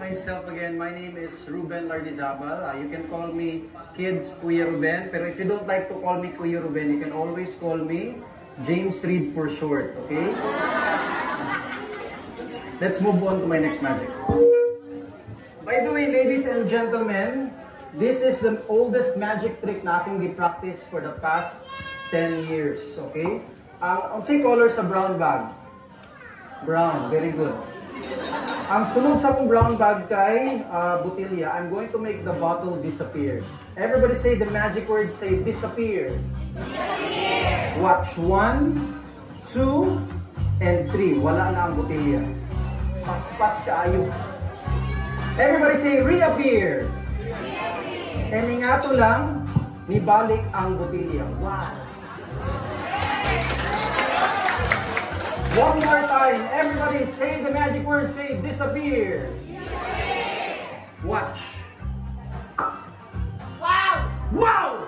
myself again. My name is Ruben Lardizabal. You can call me Kids Kuya Ruben. Pero if you don't like to call me Kuya Ruben, you can always call me James Reed for short. Okay? Let's move on to my next magic. By the way, ladies and gentlemen, this is the oldest magic trick na aking gi-practice for the past 10 years. Okay? Ang color sa brown bag. Brown. Very good. Ang sunod sa akong brown bag kay butilya, I'm going to make the bottle disappear. Everybody say the magic word, say disappear. Disappear. Watch. 1, 2, and 3. Wala na ang butilya. Paspas kaayo. Everybody say reappear. Reappear. And nga to lang, nibalik ang butilya. Wow. One more time. Everybody say the magic word. Say disappear. Disappear. Watch. Wow! Wow!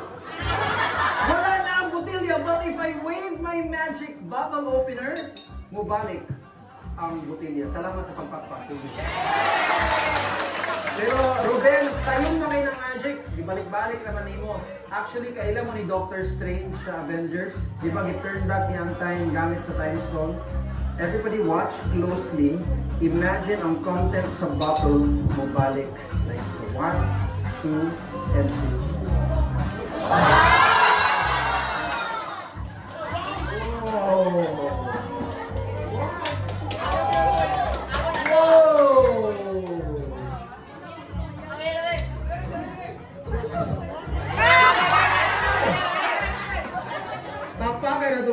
Wala na ang butilya, but if I wave my magic bottle opener, mubalik ang butilya. Salamat sa pagpakpak. Pero Ruben, sayon na kayo ng magic. Ibalik-balik naman mo. Actually, kailan mo ni Dr. Strange sa Avengers. Di ba, turn back niya ang time gamit sa time stone. Everybody watch closely. Imagine ang content sa bottle mo balik. Like so. 1, 2, and 3.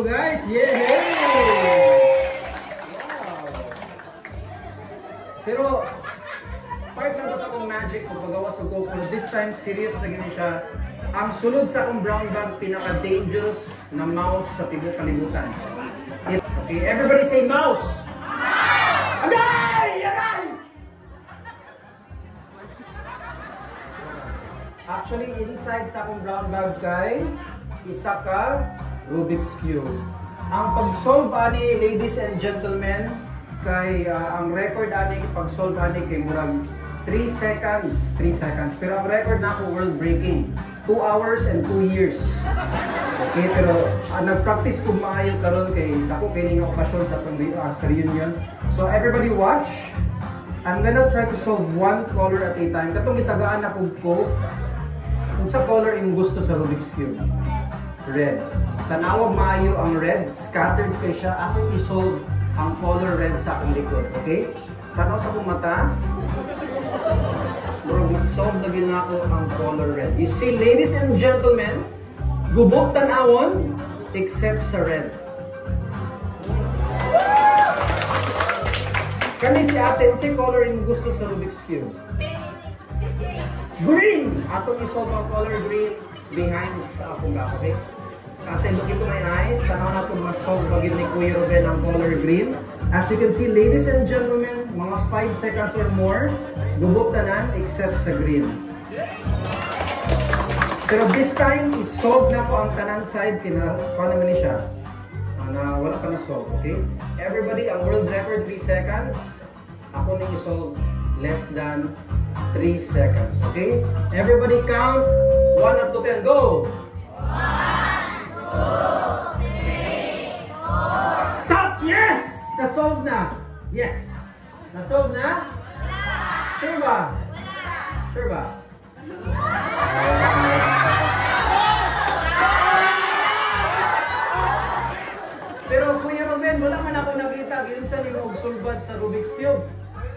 Guys, yay! Wow! Pero part na to sa akong magic kung pagawa sa GoPro. This time serious na gini siya. Ang sulod sa akong brown bag, pinaka-dangerous na mouse sa tibok kalibutan. Okay, everybody say mouse! Agay! Agay! Actually, inside sa akong brown bag kay isa ka Rubik's Cube. Ang pag-solve ani, ladies and gentlemen, kay ang record ani pag-solve ani kay murag 3 seconds. Pero ang record na ako world breaking. 2 hours and 2 years. Okay, pero nag-practice ko maayo karon kay ako kay ning okasyon sa reunion. So everybody watch. I'm gonna try to solve one color at a time. Katong gitagaan ako ko kung sa color imong gusto sa Rubik's Cube. Red. Tanawag maayo ang red, scattered kay siya. Ako isolve ang color red sa akong likod. Okay? Tanaw sa akong mata. Bro, mas-solve na ginako ang color red. You see, ladies and gentlemen, gubok tanawon except sa red. Kani si ate, si color yung gusto sa Rubik's Cube? Green! Atong isolve ang color green behind sa akong gap. Okay? Ate, look into my eyes. Tanaw na itong mas-solve bagay ni Kuya Ruben ang color green. As you can see, ladies and gentlemen, mga 5 seconds or more, gubok tanan except sa green. Pero this time, isolve na po ang tanan side. Paano naman siya? Na wala pa na-solve, okay? Everybody, ang world record 3 seconds. Ako nang isolve less than 3 seconds, okay? Everybody count 1 up to 10. Go! 1, 2, 3, 4. Stop! Yes! Na-solve na! Yes! Na-solve na? Sure ba? Sure ba? Pero Kuya Ruben, wala man ako nakita. Ginsan yung sulbad sa Rubik's Cube.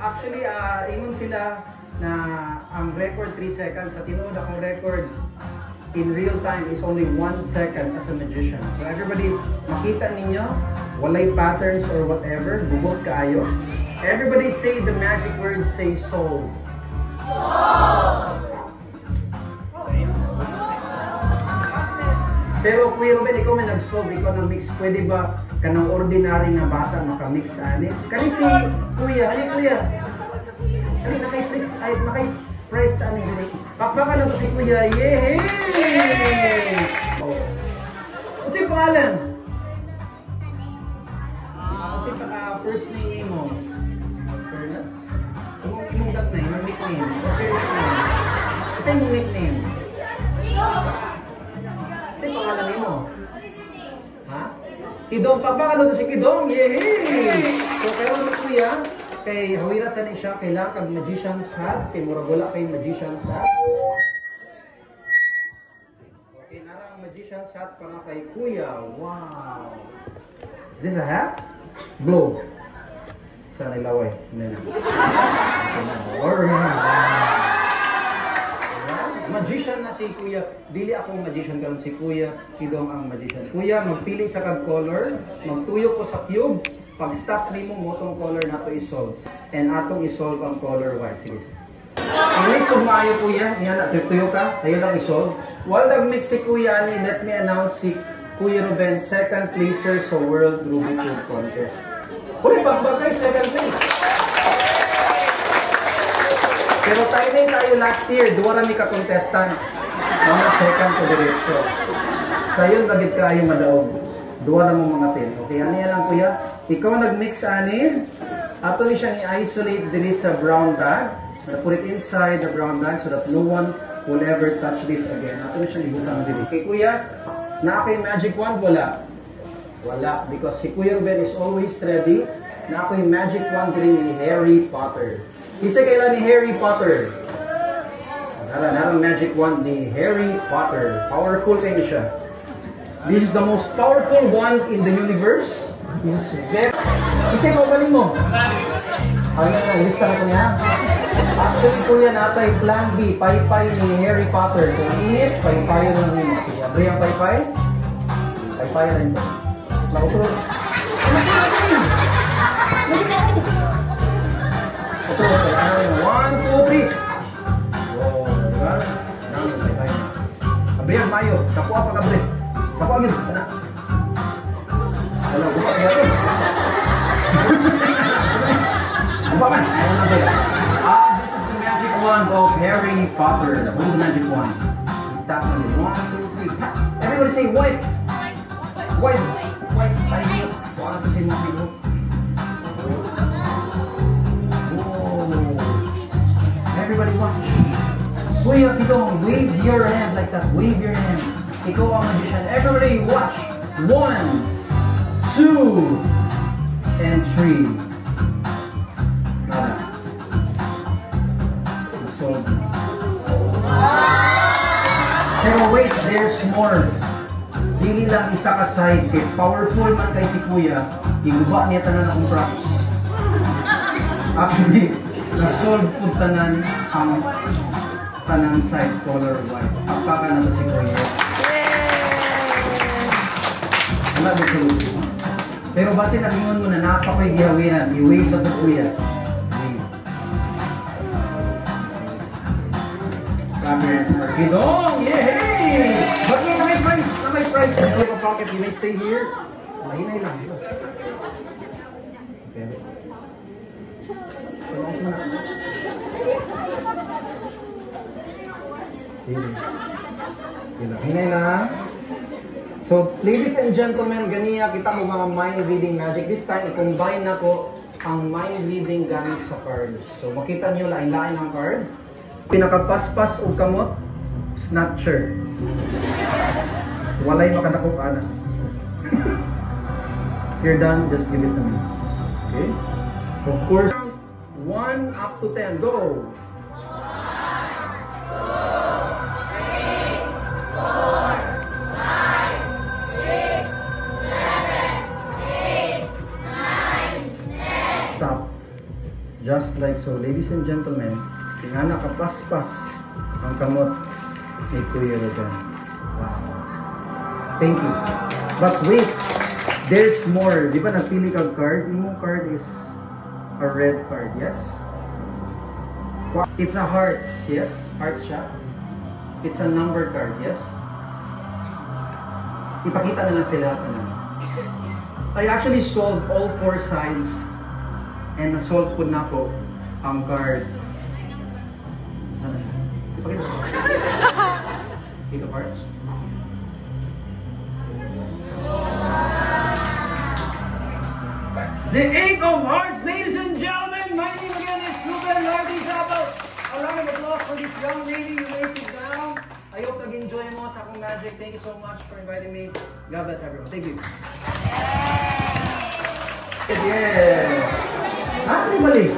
Actually, ingon sila na ang record 3 seconds. Sa tinuod akong record in real time is only 1 second as a magician. So everybody, makita ninyo, walay patterns or whatever, bubot kaayo. Everybody say the magic word, say solve. Solve! Pero Kuya Ruben, ikaw may nag-solve, ikaw nag-mix. Pwede ba kanang ordinary na bata makamix ani? Kani si Kuya, ano Kuya? Ano nakay-price sa ano? Pakpakan lang si Kuya, yay! What's yung pangalan? What's yung first name mo? Imong dat na, nickname? What's your nickname? Ito yung nickname. Ito yung pangalan mo. Ha? Kidong. Pagpakalo to si Kidong. Yay! So, pero ano kuya, kay Huwira sa siya, kailangan kag magician's hat, kay Muragula kay magician's hat. Okay, narang magician's hat para kay kuya. Wow! Is this a hat? Globe. Sana ilaway. Hindi na. Magician na si kuya. Dili akong magician karon si kuya. Kidong ang magician. Kuya, magpili sa kag color. Magtuyo ko sa cube. Pag stop nimo mo tong color na to isolve. And atong isolve ang color white. Sige. Ang mix of maayo kuya. Yan na. Tuyo ka. Tayo lang isolve. While nag-mix si kuya ni, let me announce si Kuya Ruben, second placer sa World Rubik Cube Contest. Uy, pagbagay, second place. Pero timing tayo last year, duwa na ka contestants. Mga second to diretso. Sa yun, bagit kayo madaog. Duwa na mo mga tin. Okay, ano yan lang kuya? Ikaw nag-mix anin. Ato ni siyang i-isolate dili sa brown bag. Put it inside the brown bag so that no one will ever touch this again. Ato ni siyang ibutang dili. Okay kuya, na ako'y magic wand, wala. Wala, because si Kuya Ruben is always ready. Na ako'y magic wand rin ni Harry Potter. Isa kailan ni Harry Potter? Narang magic wand ni Harry Potter. Powerful kayo siya. This is the most powerful wand in the universe. This is very... Isa ko galing mo? Ay na, lista na ko niya. Actually, kuya natay plan B, paypay ni Harry Potter. Kung init, paypay lang mo. Abre ang paypay? Paypay rin ba? Nakutulog. One, two, three. Wow, diba? Nang paypay na. Abre ang mayo. Kapwa pa kabre. Kapwa agad. Wala, buka kaya ito. Buka man. This is the magic wand of Harry Potter. Hold the magic wand. Tap on it. 1, 2, 3. Tap. Everybody say white. White. White. White. 1, 2, 3. Whoa. Everybody watch. Kuya, Kidong, wave your hand like that. Wave your hand. Ikaw ang magician. Everybody watch. 1, 2, and 3. Nada. So, pero wait, there's more. Dili lang isa ka side kay powerful man kay si kuya, iguba niya tanan akong props. Actually, na-solve po tanan ang tanan side color white. Apaka na to si kuya. Wala ba solution? Pero base nagingon mo na napakoy gihawinan, i-wave ba ito kuya? Cameras for Kidong! Yay! But may price! May price! Let's take a pocket. You may stay here. Mahinay lang. Okay. Hinay na. So, ladies and gentlemen, ganiya kita mo mga mind reading magic. This time, i-combine na ko ang mind reading gamit sa cards. So, makita nyo lain-lain ang card. Pinakapaspas o kamot, snatcher. Walay makadakop ana. You're done, just give it to me. Okay? Of course, 1 up to 10. Go! 1, 2, 3, 4, 5, 6, 7, 8, 9, 10. Stop. Just like so, ladies and gentlemen, tingnan nakapaspas ang kamot ni Kuya Ruben. Wow. Thank you. But wait, there's more. Di ba nagpili kang card? Yung card is a red card, yes? It's a hearts, yes? Hearts siya. It's a number card, yes? Ipakita na lang sila. I actually solved all 4 sides and na-solve po na po ang card. Sana siya? Ipakita ko. Pick of hearts. The 8 of hearts, ladies and gentlemen. My name again is Ruben Lardy Zabal. A round of applause for this young lady. You may sit down. I hope nag-enjoy mo sa akong magic. Thank you so much for inviting me. God bless everyone. Thank you. Yeah. Ano mali?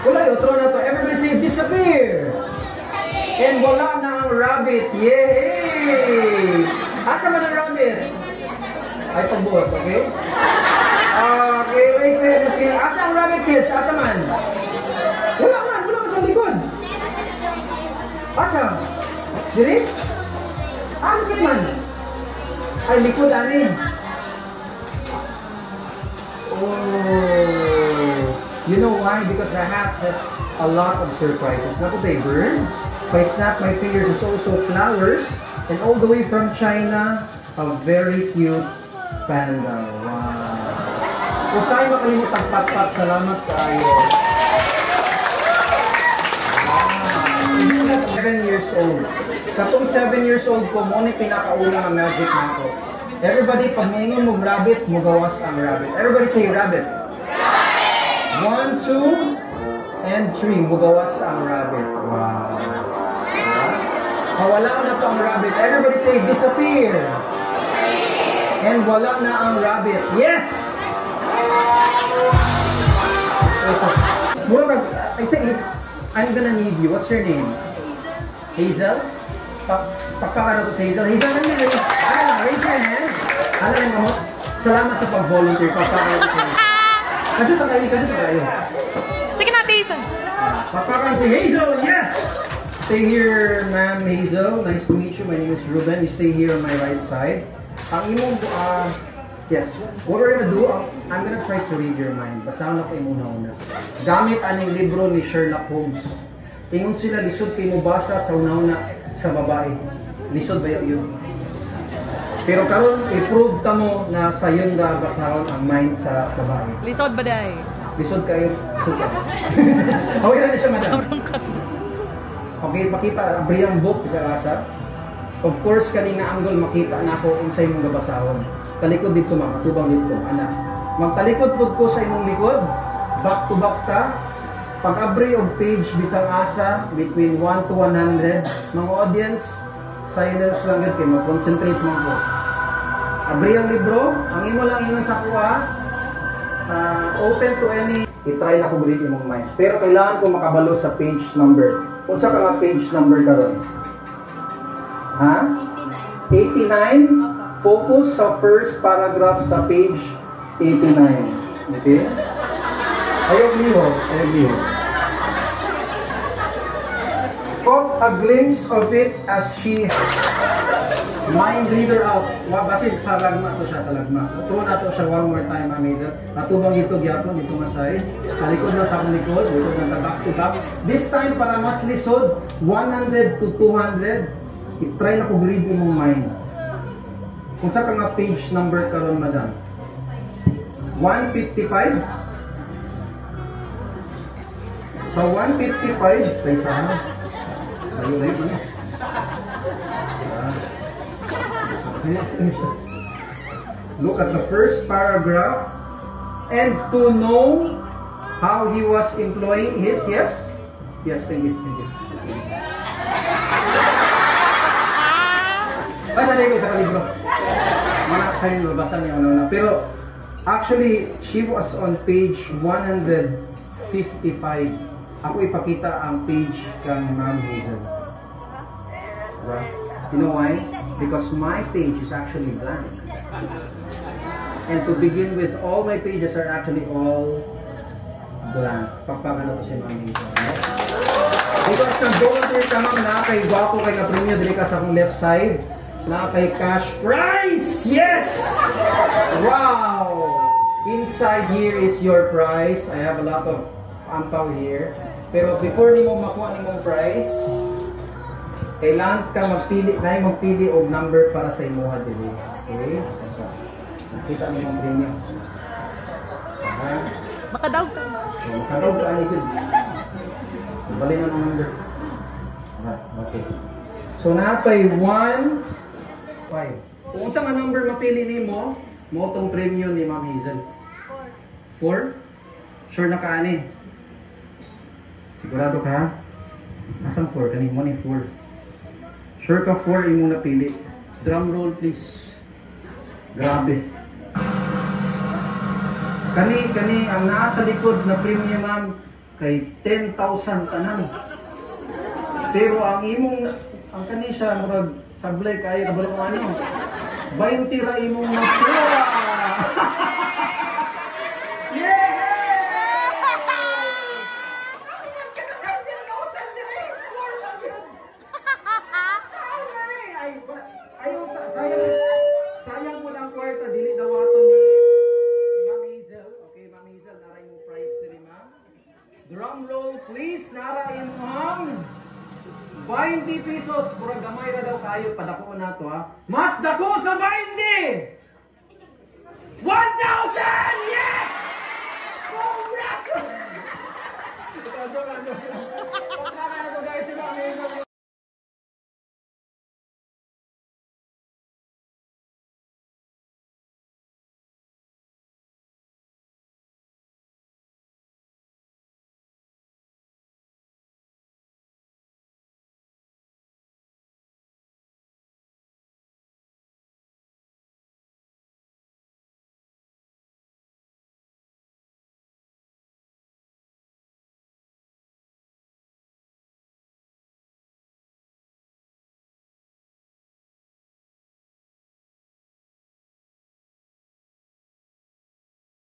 Wala yun. Throw na to. Everybody say disappear. And wala na ang rabbit. Yay! Asa man ang rabbit? Ay, pagbuhos, okay? Okay, wait. Asa ang rabbit, kids? Asa man? Wala man sa likod. Asa? Diri? Ano man? Ay, likod, anin. Oh. You know why? Because the hat has a lot of surprises. Not a bird. If I snap my fingers, it's also flowers. And all the way from China, a very cute panda. Wow. Usay makalimutan pat-pat. Salamat kayo. 7 years old. Katong 7 years old ko, mo ni pinakaulang ang magic na ako. Everybody, pag ngayon mo rabbit, mugawas ang rabbit. Everybody say rabbit. 1, 2, and 3. Mugawas ang rabbit. Wow. Wala na to ang rabbit. Everybody say disappear. And wala na ang rabbit. Yes! I think I'm gonna need you. What's your name? Hazel? Pakpakano to sa Hazel. Hazel, ano yun? Raise your hand. Ano yun mo? Salamat sa pag-volunteer. Pakpakano to sa Hazel. Kadyo tayo. Sige natin, Hazel. Pakpakano si Hazel, yes! Stay here, ma'am Hazel. Nice to meet you. My name is Ruben. You stay here on my right side. Ang imong, yes. What we're gonna do, I'm gonna try to read your mind. Basahan ako imong una. Gamit aning libro ni Sherlock Holmes. Ingon sila, lisod kayo mo basa sa una-una sa babae. Lisod ba yun? Pero karon i-prove ka mo na sa yun na basahon ang mind sa babae. Lisod ba day? Lisod kayo. Suka. Okay na siya, madam. Okay, pakita. Abriyang book sa rasa. Of course, kanina angle makita na ako unsay mong gabasahon. Talikod dito, ma'am. Matubang dito. Anak. Magtalikod po ko sa imong likod. Back to back ka. Pag-abri og page bisang asa between 1 to 100, mga audience, silence lang yun kayo, mag-concentrate mo po. Abri ang libro, ang imo lang ingon sa kuha, open to any, i-try na ko ulit imong mind. Pero kailangan ko makabalo sa page number. Kung sa ka nga page number karon? Ha? 89. Focus sa first paragraph sa page 89. Okay? Ayog niyo. Caught a glimpse of it as she mind reader out. Basit sa lagma to siya sa lagma. Tuon nato siya one more time, Amazon. Natubang dito gyapon dito masay. Talikod na sa akong likod, dito na back to back. This time para mas lisod, 100 to 200. I-try na ko read imong mind. Kung sa ka nga page number karon, madam? 155. So 155, say sana. Look at the first paragraph and to know how he was employing his, yes, thank you. Ay, nalay ko sa kalibro. Manaksayin, mabasa niya ano. Pero actually, she was on page 155. Ako ipakita ang page kang Ma'am Hazel. Right? You know why? Because my page is actually blank. And to begin with, all my pages are actually all blank. Pagpakala ko si Ma'am Hazel. Right? Because nag-volunteer ka ma'am na kay Guapo kay Kaprimyo, dili ka sa akong left side. Na kay cash prize! Yes! Wow! Inside here is your prize. I have a lot of ampaw here. Pero before ni mo makuha ni mong prize, kailangan ka magpili og number para sa imuha dili. Okay? So, nakita ni mong premium. Makadaw ka. Makadaw ka ni good. Bali na ng number. Okay. So natay 1, 5. Kung sa nga number mapili nimo, mo tong premium ni Ma'am Hazel. 4. Sure na ka ani? Sigurado ka? Nasaan 4? Kanin mo ni 4. Sure ka 4 imong napili. Drum roll please. Grabe. Kani ang nasa likod na premium ma'am kay 10,000 tanan. Pero ang imong ang kani siya murag sablay kay kabalo ano. 20 ra imong nakuha. Sayang mo lang kwarta, dili daw ato ni Ma'am Hazel. Okay, Ma'am Hazel, naray mo price diri ma'am. Drum roll please, naray mo ma'am. 20 pesos, pura gamay na daw kayo, padako na to ha. Mas dako sa 20! 1,000! Yes! Congrats!